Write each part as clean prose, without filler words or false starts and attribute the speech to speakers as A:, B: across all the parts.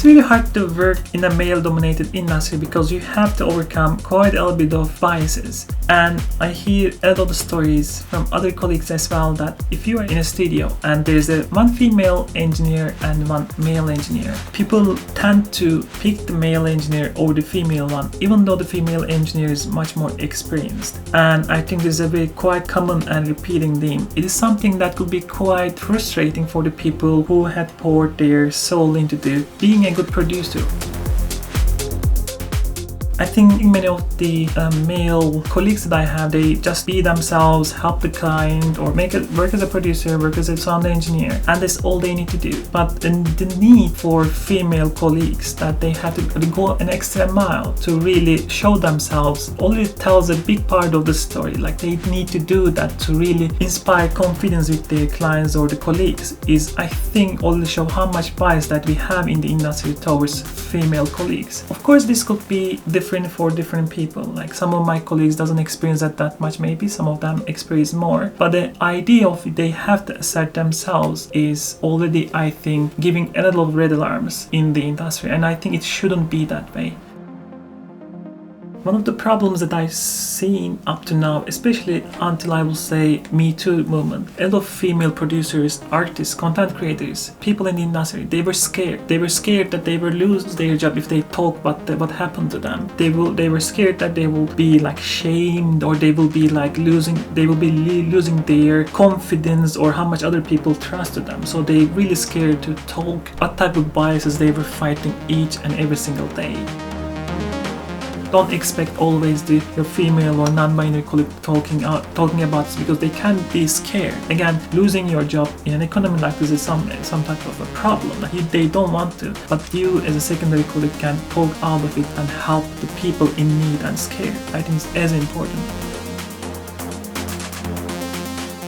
A: really hard to work in a male-dominated industry because you have to overcome quite a little bit of biases. And I hear a lot of stories from other colleagues as well that if you are in a studio and there's one female engineer and one male engineer, people tend to pick the male engineer over the female one, even though the female engineer is much more experienced. And I think this is a very quite common and repeating theme. It is something that could be quite frustrating for the people who had poured their soul into being a good producer. I think many of the male colleagues that I have, they just be themselves, help the client, or work as a producer, work as a sound engineer, and that's all they need to do. But the need for female colleagues that they have to go an extra mile to really show themselves already tells a big part of the story. Like they need to do that to really inspire confidence with their clients or the colleagues is, I think, already show how much bias that we have in the industry towards female colleagues. Of course, this could be different for different people. Like some of my colleagues doesn't experience that much, maybe some of them experience more, but the idea of they have to assert themselves is already, I think, giving a lot of red alarms in the industry, and I think it shouldn't be that way. One of the problems that I've seen up to now, especially until I will say Me Too movement, a lot of female producers, artists, content creators, people in the industry, they were scared. They were scared that they will lose their job if they talk about what happened to them. They were scared that they will be like shamed, or they will be losing their confidence, or how much other people trusted them. So they really scared to talk what type of biases they were fighting each and every single day. Don't expect always your female or non-binary colleague talking about this, because they can be scared. Again, losing your job in an economy like this is some type of a problem. They don't want to, but you as a secondary colleague can talk out of it and help the people in need and scared. I think it's as important.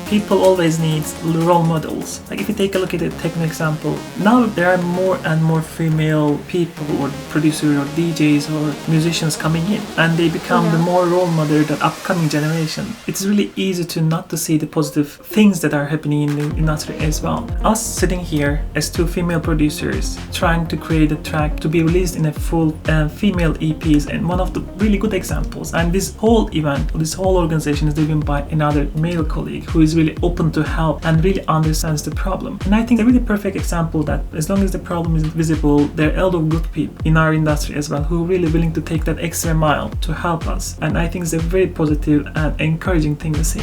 A: People always need role models. Like if you take a look at a technical example, now there are more and more female people or producers or DJs or musicians coming in, and they become the more role model of the upcoming generation. It's really easy not to see the positive things that are happening in the industry as well. Us sitting here as two female producers trying to create a track to be released in a full female EPs, and one of the really good examples. And this whole event, this whole organization is driven by another male colleague who is really open to help and really understands the problem. And I think a really perfect example that as long as the problem is visible, there are a lot of good people in our industry as well who are really willing to take that extra mile to help us. And I think it's a very positive and encouraging thing to see.